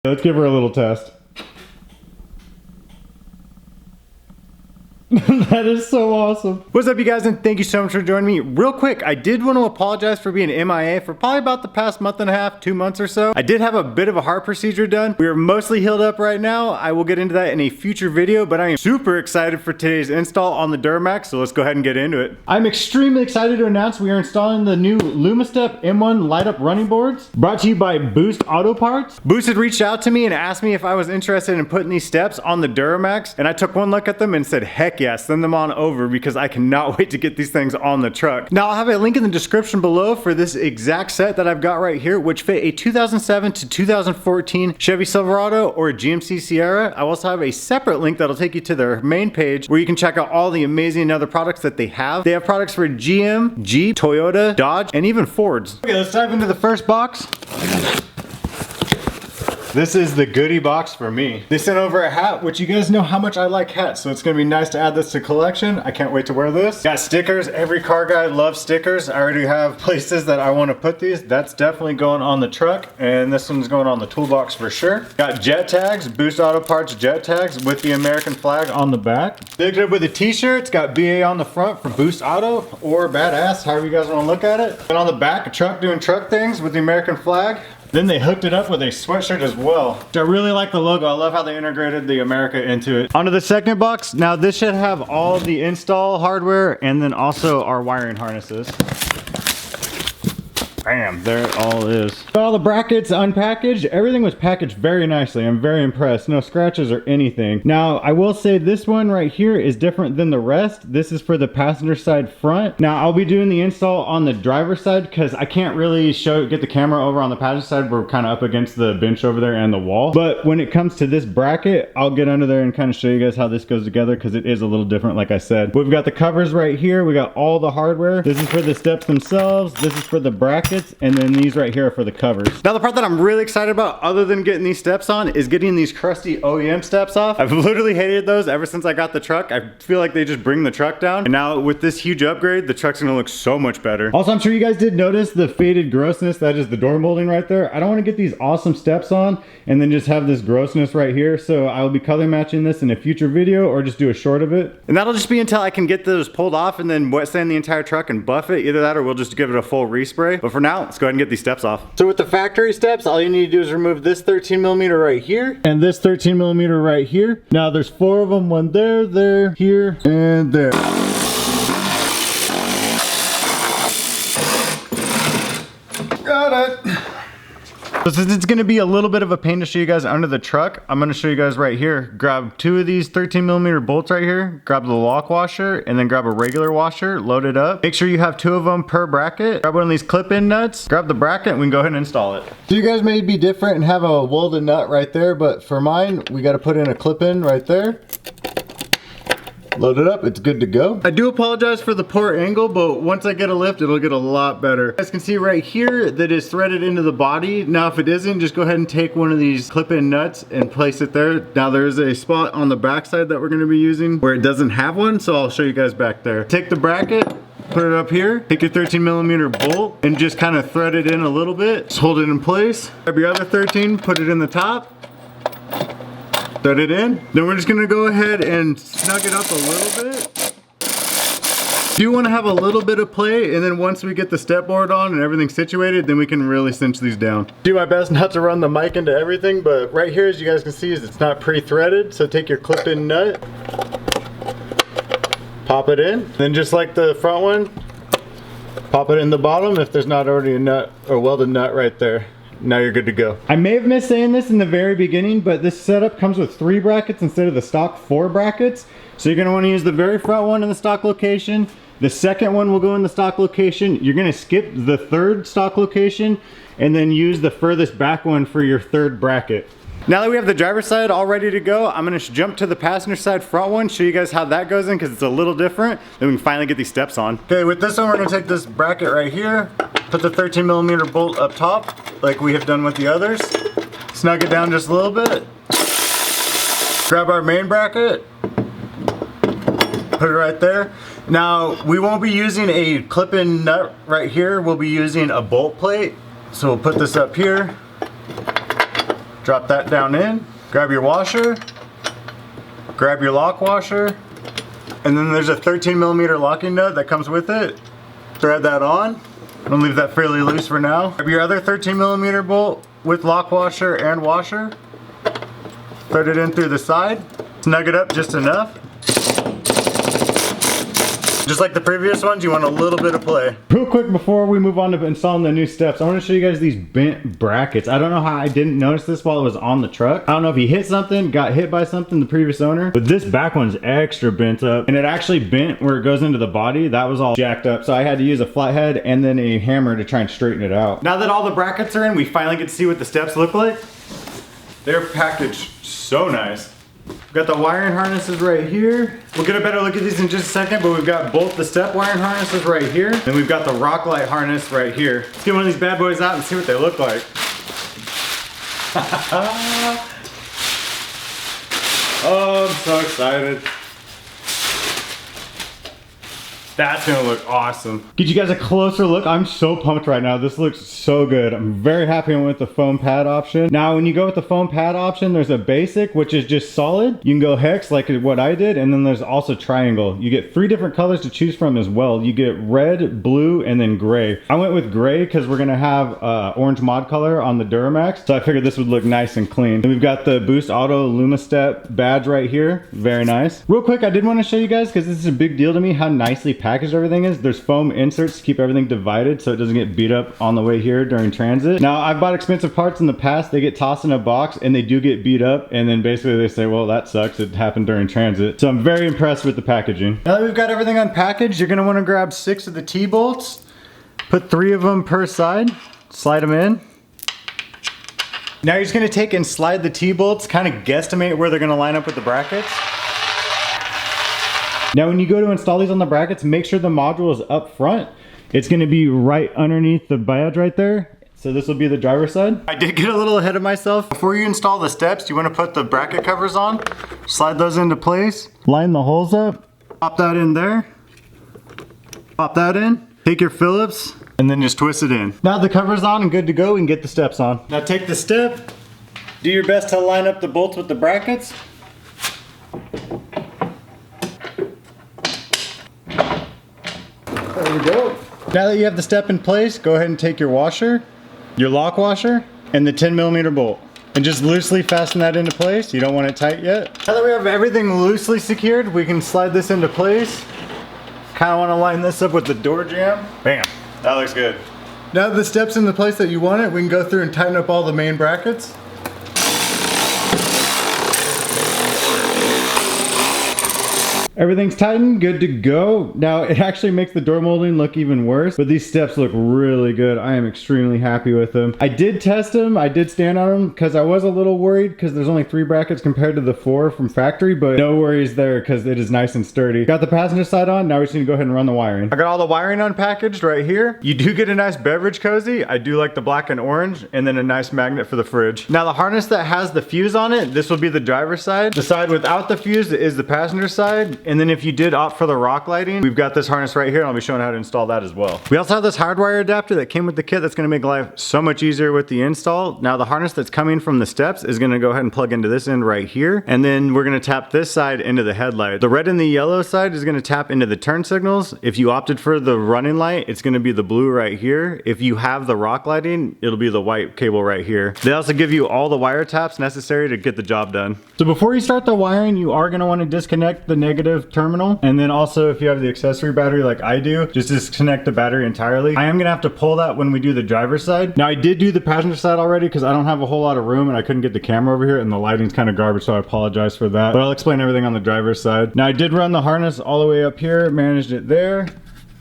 Let's give her a little test. That is so awesome. What's up, you guys, and thank you so much for joining me. Real quick, I did want to apologize for being MIA for probably about the past month and a half, 2 months or so. I did have a bit of a heart procedure done. We are mostly healed up right now. I will get into that in a future video, but I am super excited for today's install on the Duramax, so let's go ahead and get into it. I'm extremely excited to announce we are installing the new Lumastep M1 light up running boards, brought to you by Boost Auto Parts. Boost had reached out to me and asked me if I was interested in putting these steps on the Duramax, and I took one look at them and said, heck yeah, send them on over because I cannot wait to get these things on the truck. Now I'll have a link in the description below for this exact set that I've got right here, which fit a 2007 to 2014 Chevy Silverado or a GMC Sierra. I also have a separate link that'll take you to their main page where you can check out all the amazing other products that they have. They have products for GM, Jeep, Toyota, Dodge, and even Fords. Okay, let's dive into the first box. This is the goodie box for me. They sent over a hat, which you guys know how much I like hats, so it's gonna be nice to add this to collection. I can't wait to wear this. Got stickers. Every car guy loves stickers. I already have places that I want to put these. That's definitely going on the truck, and this one's going on the toolbox for sure. Got jet tags, Boost Auto Parts jet tags with the American flag on the back. Picked it up with a t-shirt. It's got BA on the front for Boost Auto, or Badass, however you guys want to look at it. And on the back, a truck doing truck things with the American flag. Then they hooked it up with a sweatshirt as well. I really like the logo. I love how they integrated the America into it. Onto the second box. Now this should have all the install hardware and then also our wiring harnesses. Bam, there it all is. All the brackets unpackaged. Everything was packaged very nicely. I'm very impressed. No scratches or anything. Now, I will say this one right here is different than the rest. This is for the passenger side front. Now, I'll be doing the install on the driver's side because I can't really get the camera over on the passenger side. We're kind of up against the bench over there and the wall. But when it comes to this bracket, I'll get under there and kind of show you guys how this goes together because it is a little different, like I said. We've got the covers right here. We got all the hardware. This is for the steps themselves. This is for the bracket. And then these right here are for the covers. Now the part that I'm really excited about, other than getting these steps on, is getting these crusty OEM steps off. I've literally hated those ever since I got the truck. I feel like they just bring the truck down. And now with this huge upgrade, the truck's gonna look so much better. Also, I'm sure you guys did notice the faded grossness. That is the door molding right there. I don't wanna get these awesome steps on and then just have this grossness right here. So I will be color matching this in a future video or just do a short of it. And that'll just be until I can get those pulled off and then wet sand the entire truck and buff it. Either that or we'll just give it a full respray. But for now, let's go ahead and get these steps off. So with the factory steps, all you need to do is remove this 13mm right here and this 13mm right here. Now there's 4 of them, one there, there, here, and there. Got it. So since it's gonna be a little bit of a pain to show you guys under the truck, I'm gonna show you guys right here. Grab 2 of these 13mm bolts right here, grab the lock washer, and then grab a regular washer, load it up. Make sure you have 2 of them per bracket. Grab one of these clip-in nuts, grab the bracket, and we can go ahead and install it. So you guys may be different and have a welded nut right there, but for mine, we gotta put in a clip-in right there. Load it up, it's good to go. I do apologize for the poor angle, but once I get a lift, it'll get a lot better. You guys can see right here that is threaded into the body. Now if it isn't, just go ahead and take one of these clip-in nuts and place it there. Now there's a spot on the back side that we're gonna be using where it doesn't have one, so I'll show you guys back there. Take the bracket, put it up here, take your 13mm bolt and just kind of thread it in a little bit. Just hold it in place. Grab your other 13, put it in the top. Thread it in. Then we're just gonna go ahead and snug it up a little bit. You want to have a little bit of play, and then once we get the step board on and everything situated, then we can really cinch these down. Do my best not to run the mic into everything, but right here, as you guys can see, is it's not pre-threaded. So take your clip-in nut, pop it in, then just like the front one, pop it in the bottom if there's not already a nut or welded nut right there. Now you're good to go. I may have missed saying this in the very beginning, but this setup comes with 3 brackets instead of the stock 4 brackets. So you're gonna wanna use the very front one in the stock location. The second one will go in the stock location. You're gonna skip the 3rd stock location and then use the furthest back one for your 3rd bracket. Now that we have the driver's side all ready to go, I'm gonna jump to the passenger side front one, show you guys how that goes in because it's a little different. Then we can finally get these steps on. Okay, with this one, we're gonna take this bracket right here, put the 13mm bolt up top, like we have done with the others. Snug it down just a little bit. Grab our main bracket, put it right there. Now, we won't be using a clip-in nut right here. We'll be using a bolt plate. So we'll put this up here. Drop that down in, grab your washer, grab your lock washer, and then there's a 13mm locking nut that comes with it. Thread that on. I'm gonna leave that fairly loose for now. Grab your other 13mm bolt with lock washer and washer. Thread it in through the side. Snug it up just enough. Just like the previous ones, you want a little bit of play. Real quick before we move on to installing the new steps, I want to show you guys these bent brackets. I don't know how I didn't notice this while it was on the truck. I don't know if he hit something, got hit by something, the previous owner, but this back one's extra bent up, and it actually bent where it goes into the body. That was all jacked up, so I had to use a flathead and then a hammer to try and straighten it out. Now that all the brackets are in, we finally get to see what the steps look like. They're packaged so nice. We've got the wiring harnesses right here. We'll get a better look at these in just a second, but we've got both the step wiring harnesses right here, and we've got the rock light harness right here. Let's get one of these bad boys out and see what they look like. Oh, I'm so excited. That's gonna look awesome. Get you guys a closer look. I'm so pumped right now. This looks so good. I'm very happy with the foam pad option. Now, when you go with the foam pad option, there's a basic, which is just solid. You can go hex like what I did, and then there's also triangle. You get 3 different colors to choose from as well. You get red, blue, and then gray. I went with gray because we're gonna have orange mod color on the Duramax, so I figured this would look nice and clean. And we've got the Boost Auto Lumastep badge right here. Very nice. Real quick, I did want to show you guys, because this is a big deal to me, how nicely packaged everything is. There's foam inserts to keep everything divided so it doesn't get beat up on the way here during transit. Now, I've bought expensive parts in the past. They get tossed in a box and they do get beat up, and then basically they say, well, that sucks, it happened during transit. So I'm very impressed with the packaging. Now that we've got everything unpackaged, you're gonna want to grab 6 of the T-bolts, put 3 of them per side, slide them in. Now you're just gonna take and slide the T-bolts, kind of guesstimate where they're gonna line up with the brackets. Now when you go to install these on the brackets, make sure the module is up front. It's gonna be right underneath the badge right there. So this will be the driver's side. I did get a little ahead of myself. Before you install the steps, you wanna put the bracket covers on, slide those into place, line the holes up, pop that in there, pop that in, take your Phillips, and then just twist it in. Now the cover's on and good to go, we can get the steps on. Now take the step, do your best to line up the bolts with the brackets. There we go. Now that you have the step in place, go ahead and take your washer, your lock washer, and the 10mm bolt, and just loosely fasten that into place. You don't want it tight yet. Now that we have everything loosely secured, we can slide this into place. Kind of want to line this up with the door jamb. Bam, that looks good. Now that the step's in the place that you want it, we can go through and tighten up all the main brackets. Everything's tightened, good to go. Now it actually makes the door molding look even worse, but these steps look really good. I am extremely happy with them. I did test them, I did stand on them because I was a little worried because there's only 3 brackets compared to the 4 from factory, but no worries there because it is nice and sturdy. Got the passenger side on, now we just need to go ahead and run the wiring. I got all the wiring unpackaged right here. You do get a nice beverage cozy. I do like the black and orange, and then a nice magnet for the fridge. Now the harness that has the fuse on it, this will be the driver's side. The side without the fuse is the passenger side. And then if you did opt for the rock lighting, we've got this harness right here, and I'll be showing how to install that as well. We also have this hardwire adapter that came with the kit that's gonna make life so much easier with the install. Now the harness that's coming from the steps is gonna go ahead and plug into this end right here, and then we're gonna tap this side into the headlight. The red and the yellow side is gonna tap into the turn signals. If you opted for the running light, it's gonna be the blue right here. If you have the rock lighting, it'll be the white cable right here. They also give you all the wire taps necessary to get the job done. So before you start the wiring, you are gonna wanna disconnect the negative terminal, and then also if you have the accessory battery like I do, just disconnect the battery entirely. I am gonna have to pull that when we do the driver's side. Now I did do the passenger side already because I don't have a whole lot of room and I couldn't get the camera over here, and the lighting's kind of garbage, so I apologize for that, but I'll explain everything on the driver's side. Now I did run the harness all the way up here, managed it there,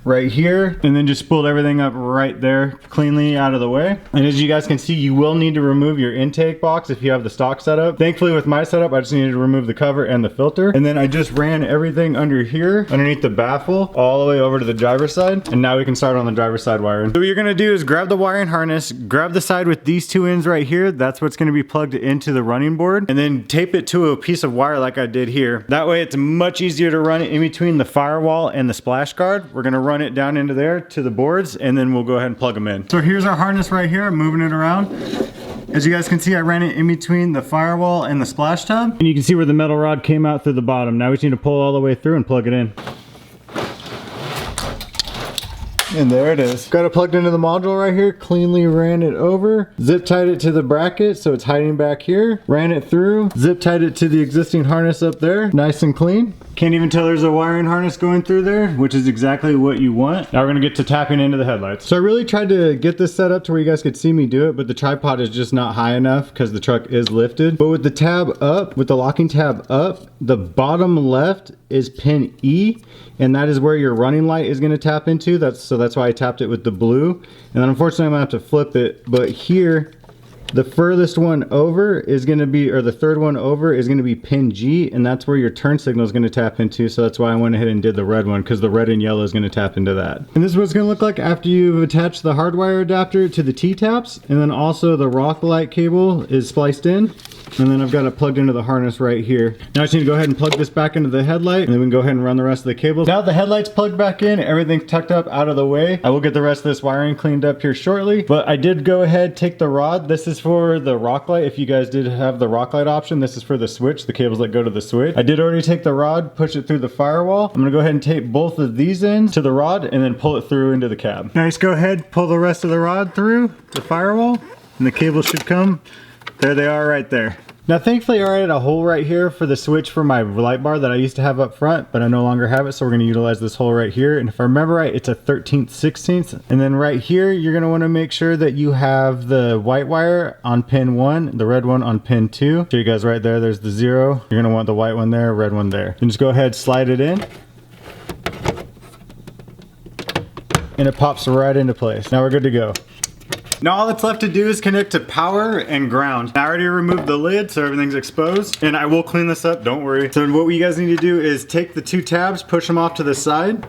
right here, and then just spooled everything up right there cleanly out of the way. And as you guys can see, you will need to remove your intake box if you have the stock setup. Thankfully with my setup, I just needed to remove the cover and the filter, and then I just ran everything under here underneath the baffle all the way over to the driver's side, and now we can start on the driver's side wiring. So what you're gonna do is grab the wiring harness, grab the side with these 2 ends right here. That's what's gonna be plugged into the running board, and then tape it to a piece of wire like I did here. That way it's much easier to run it in between the firewall and the splash guard. We're gonna run it down into there to the boards, and then we'll go ahead and plug them in. So here's our harness right here. I'm moving it around. As you guys can see, I ran it in between the firewall and the splash tub. And you can see where the metal rod came out through the bottom. Now we just need to pull all the way through and plug it in. And there it is. Got it plugged into the module right here, cleanly ran it over, zip tied it to the bracket so it's hiding back here, ran it through, zip tied it to the existing harness up there, nice and clean. Can't even tell there's a wiring harness going through there, which is exactly what you want. Now we're gonna get to tapping into the headlights. So I really tried to get this set up to where you guys could see me do it, but the tripod is just not high enough because the truck is lifted. But with the tab up, with the locking tab up, the bottom left is pin E, and that is where your running light is going to tap into. That's why I tapped it with the blue. And then unfortunately I'm going to have to flip it, but here the furthest one over is going to be, or the third one over is going to be pin G, and that's where your turn signal is going to tap into. So that's why I went ahead and did the red one, because the red and yellow is going to tap into that. And this is what it's going to look like after you've attached the hardwire adapter to the T-taps, and then also the rock light cable is spliced in. And then I've got it plugged into the harness right here. Now I just need to go ahead and plug this back into the headlight, and then we can go ahead and run the rest of the cables. Now the headlight's plugged back in, everything's tucked up out of the way. I will get the rest of this wiring cleaned up here shortly, but I did go ahead, take the rod. This is for the rock light. If you guys did have the rock light option, this is for the switch, the cables that go to the switch. I did already take the rod, push it through the firewall. I'm gonna go ahead and tape both of these ends to the rod and then pull it through into the cab. Now just go ahead, pull the rest of the rod through the firewall, and the cable should come. There they are right there. Now thankfully I already had a hole right here for the switch for my light bar that I used to have up front, but I no longer have it, so we're going to utilize this hole right here. And if I remember right, it's a 1/13 16th. And then right here, you're going to want to make sure that you have the white wire on pin 1, the red one on pin 2. Show you guys right there, there's the 0. You're going to want the white one there, red one there. And just go ahead, slide it in. And it pops right into place. Now we're good to go. Now all that's left to do is connect to power and ground. I already removed the lid so everything's exposed, and I will clean this up, don't worry. So what you guys need to do is take the 2 tabs, push them off to the side.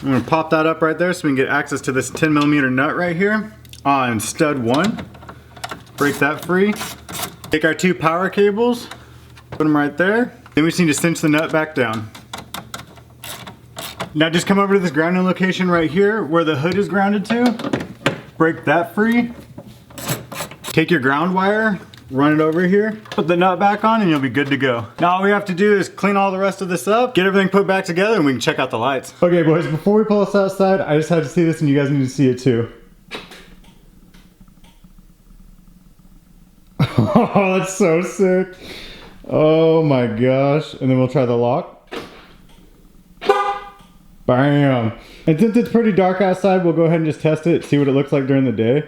I'm gonna pop that up right there so we can get access to this 10mm nut right here on stud 1. Break that free. Take our 2 power cables, put them right there. Then we just need to cinch the nut back down. Now just come over to this grounding location right here where the hood is grounded to. Break that free. Take your ground wire, run it over here, put the nut back on, and you'll be good to go. Now all we have to do is clean all the rest of this up, get everything put back together, and we can check out the lights. Okay boys, before we pull this outside, I just had to see this and you guys need to see it too. Oh, that's so sick. Oh my gosh. And then we'll try the lock. Bam. And since it's pretty dark outside, we'll go ahead and just test it, see what it looks like during the day.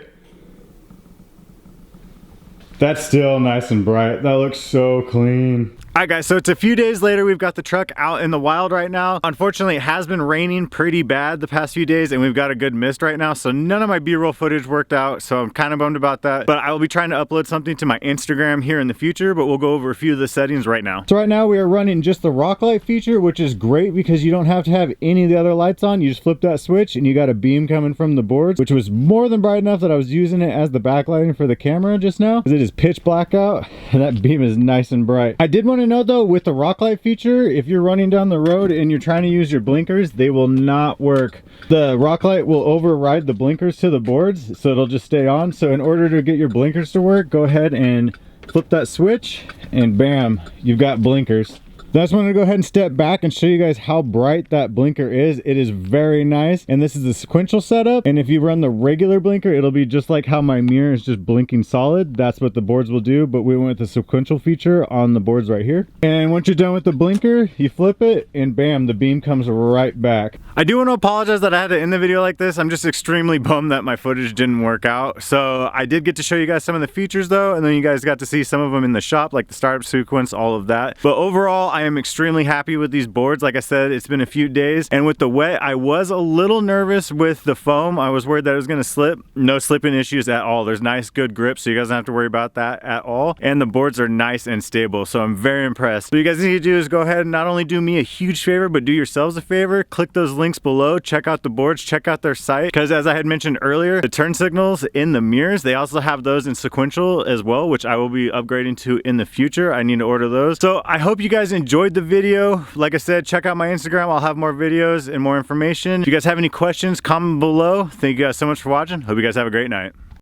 That's still nice and bright. That looks so clean. Alright guys, so it's a few days later. We've got the truck out in the wild right now. Unfortunately, it has been raining pretty bad the past few days, and we've got a good mist right now, so none of my B-roll footage worked out, so I'm kind of bummed about that. But I will be trying to upload something to my Instagram here in the future, but we'll go over a few of the settings right now. So right now we are running just the rock light feature, which is great because you don't have to have any of the other lights on. You just flip that switch and you got a beam coming from the boards, which was more than bright enough that I was using it as the backlighting for the camera just now, because it is pitch black out and that beam is nice and bright. I did want to know though, with the rock light feature, if you're running down the road and you're trying to use your blinkers, they will not work. The rock light will override the blinkers to the boards, so it'll just stay on. So in order to get your blinkers to work, go ahead and flip that switch and bam, you've got blinkers. I just wanted to go ahead and step back and show you guys how bright that blinker is. It is very nice, and this is the sequential setup, and if you run the regular blinker, it'll be just like how my mirror is just blinking solid. That's what the boards will do, but we went with the sequential feature on the boards right here. And once you're done with the blinker, you flip it and bam, the beam comes right back. I do want to apologize that I had to end the video like this. I'm just extremely bummed that my footage didn't work out. So I did get to show you guys some of the features though, and then you guys got to see some of them in the shop, like the startup sequence, all of that. But overall, I am extremely happy with these boards. Like I said, it's been a few days, and with the wet, I was a little nervous with the foam. I was worried that it was going to slip. No slipping issues at all. There's nice, good grip, so you guys don't have to worry about that at all. And the boards are nice and stable, so I'm very impressed. What you guys need to do is go ahead and not only do me a huge favor, but do yourselves a favor. Click those links below, check out the boards, check out their site, because as I had mentioned earlier, the turn signals in the mirrors, they also have those in sequential as well, which I will be upgrading to in the future. I need to order those. So I hope you guys enjoyed the video. Like I said, check out my Instagram. I'll have more videos and more information. If you guys have any questions, comment below. Thank you guys so much for watching. Hope you guys have a great night.